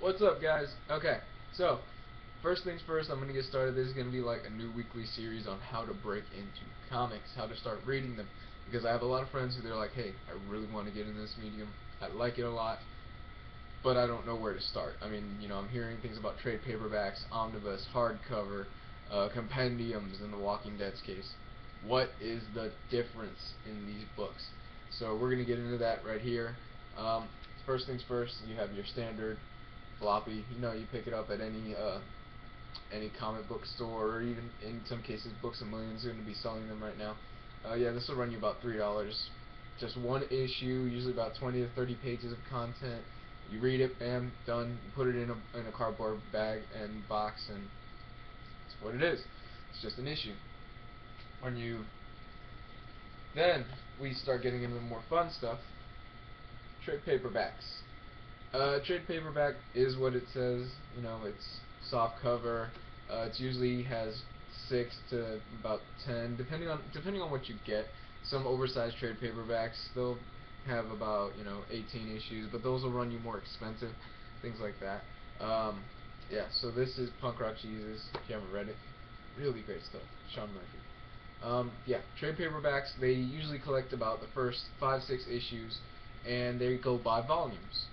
What's up, guys? Okay, so first things first, I'm gonna get started. This is gonna be like a new weekly series on how to break into comics, how to start reading them. Because I have a lot of friends who they're like, hey, I really want to get in this medium. I like it a lot, but I don't know where to start. I mean, I'm hearing things about trade paperbacks, omnibus, hardcover, compendiums in the Walking Dead's case. What is the difference in these books? So we're gonna get into that right here. First things first, you have your standard floppy. You pick it up at any comic book store, or even in some cases Books A Million's going to be selling them right now. Yeah, this will run you about $3. Just one issue, usually about 20 to 30 pages of content. You read it, bam, done. You put it in a cardboard bag and box, and that's what it is. It's just an issue. Then we start getting into the more fun stuff. Trade paperbacks. Trade paperback is what it says. It's soft cover. It usually has 6 to about 10, depending on what you get. Some oversized trade paperbacks, they'll have about 18 issues, but those will run you more expensive, things like that. Yeah. So this is Punk Rock Jesus. If you haven't read it, really great stuff. Sean Murphy. Yeah, trade paperbacks, they usually collect about the first 5-6 issues, and they go by volumes.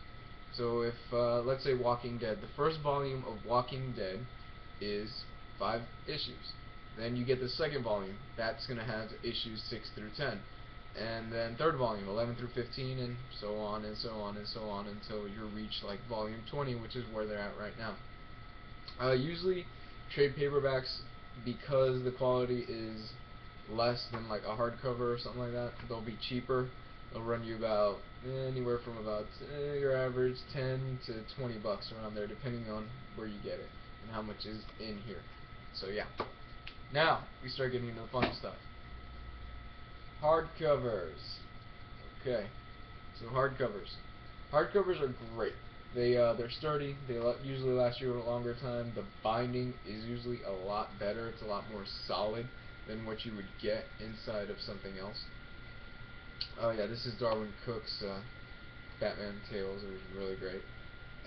So if, let's say Walking Dead, the first volume of Walking Dead is 5 issues. Then you get the second volume, that's going to have issues 6 through 10. And then third volume, 11 through 15, and so on and so on and so on until you reach like volume 20, which is where they're at right now. Usually trade paperbacks, because the quality is less than like a hardcover or something like that, they'll be cheaper. They'll run you about anywhere from about your average 10 to 20 bucks around there, depending on where you get it and how much is in here. So yeah. Now we start getting into the fun stuff. Hardcovers. Okay. So hardcovers. Hardcovers are great. They're sturdy. They usually last you a longer time. The binding is usually a lot better. It's a lot more solid than what you would get inside of something else. Oh yeah, this is Darwin Cook's Batman Tales. It was really great.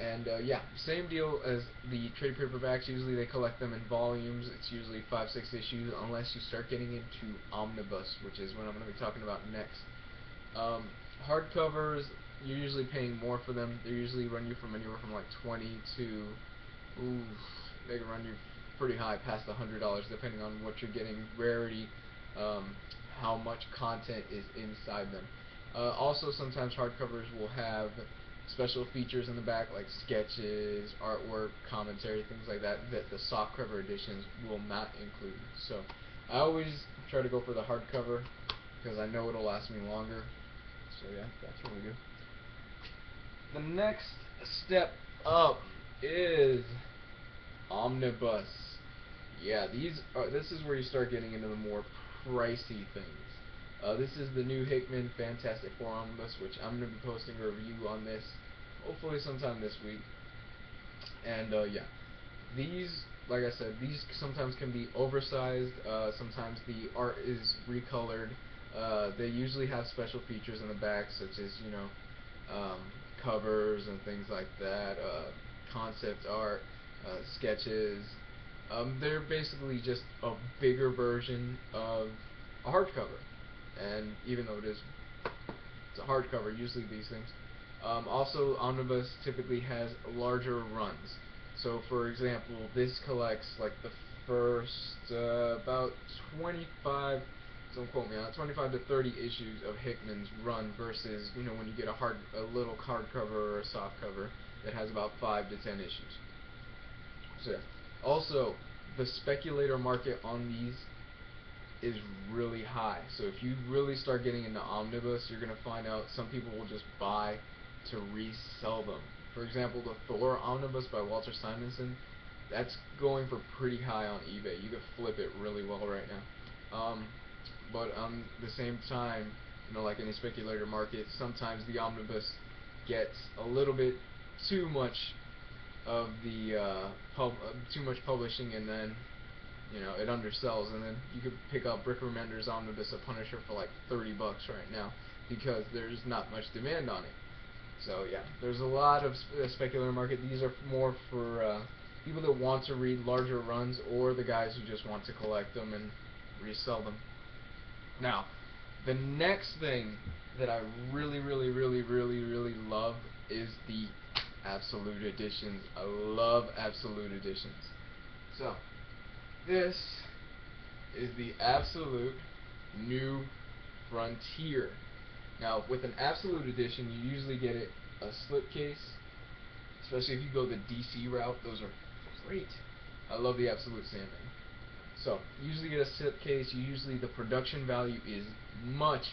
And yeah, same deal as the trade paperbacks. Usually they collect them in volumes. It's usually 5-6 issues, unless you start getting into Omnibus, which is what I'm going to be talking about next. Hardcovers, you're usually paying more for them. They usually run you from anywhere from like 20 to, they can run you pretty high, past $100, depending on what you're getting, rarity, how much content is inside them. Also, sometimes hardcovers will have special features in the back, like sketches, artwork, commentary, things like that, that the softcover editions will not include. So I always try to go for the hardcover because I know it'll last me longer. So yeah, that's really good. The next step up is Omnibus. Yeah, this is where you start getting into the more pricey things. This is the new Hickman Fantastic Four Omnibus, which I'm going to be posting a review on this, hopefully sometime this week. And yeah, these, like I said, these sometimes can be oversized. Sometimes the art is recolored. They usually have special features in the back, such as covers and things like that, concept art, sketches. They're basically just a bigger version of a hardcover. And even though it's a hardcover, usually these things. Also, Omnibus typically has larger runs. So, for example, this collects like the first about 25, don't quote me on it, 25 to 30 issues of Hickman's run versus when you get a little hardcover or a softcover that has about 5 to 10 issues. So yeah. Also, the speculator market on these is really high. So if you really start getting into Omnibus, you're going to find out some people will just buy to resell them. For example, the Thor Omnibus by Walter Simonson, that's going for pretty high on eBay. You could flip it really well right now. But the same time, like any speculator market, sometimes the Omnibus gets a little bit too much of the too much publishing, and then it undersells, and then you could pick up Rick Remender's Omnibus of Punisher for like 30 bucks right now because there's not much demand on it. So yeah, there's a lot of speculator market. These are more for people that want to read larger runs, or the guys who just want to collect them and resell them. Now, the next thing that I really love is the absolute editions. I love absolute editions. So, this is the absolute New Frontier. Now, with an absolute edition, you usually get it a slipcase, especially if you go the DC route. Those are great. I love the absolute Sandman. So, you usually get a slipcase. Usually the production value is much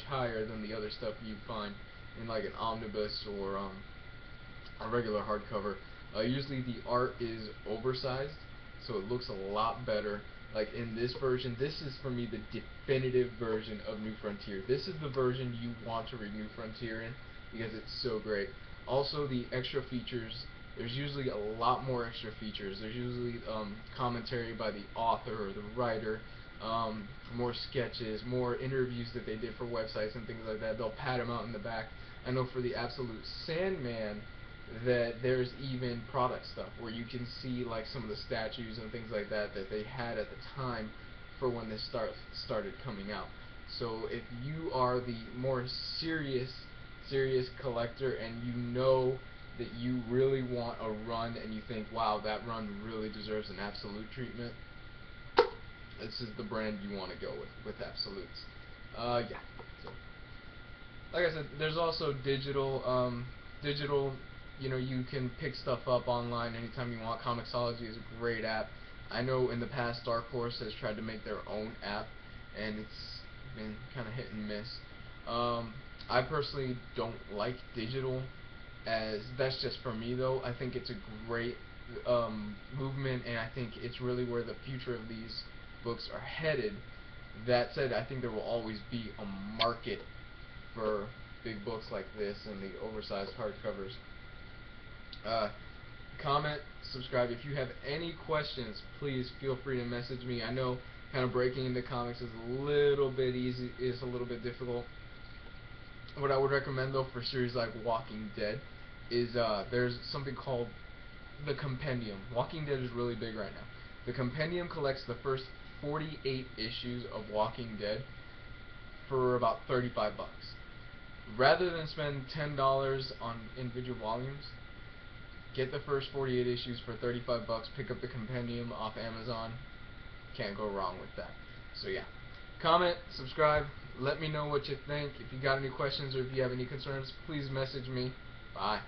higher than the other stuff you find in like an Omnibus or a regular hardcover. Usually the art is oversized, so it looks a lot better. Like in this version, this is for me the definitive version of New Frontier. This is the version you want to read New Frontier in because it's so great. Also, the extra features, there's usually a lot more extra features. There's usually commentary by the author or the writer, more sketches, more interviews that they did for websites and things like that. They'll pad them out in the back. I know for the Absolute Sandman that there's even product stuff where you can see like some of the statues and things like that that they had at the time for when this started coming out. So if you are the more serious collector and you know that you really want a run and you think, wow, that run really deserves an absolute treatment, this is the brand you want to go with absolutes. Yeah. So, like I said, there's also digital. You know, you can pick stuff up online anytime you want. Comixology is a great app. I know in the past Dark Horse has tried to make their own app, and it's been kind of hit and miss. I personally don't like digital, as that's just for me though. I think it's a great movement, and I think it's really where the future of these books are headed. That said, I think there will always be a market for big books like this and the oversized hardcovers. Comment, subscribe. If you have any questions, please feel free to message me. I know kind of breaking into comics is a little bit easy, is a little bit difficult. What I would recommend though for series like Walking Dead is there's something called the Compendium. Walking Dead is really big right now. The Compendium collects the first 48 issues of Walking Dead for about 35 bucks. Rather than spend $10 on individual volumes, get the first 48 issues for 35 bucks, pick up the Compendium off Amazon. Can't go wrong with that. So yeah. Comment, subscribe, let me know what you think. If you got any questions or if you have any concerns, please message me. Bye.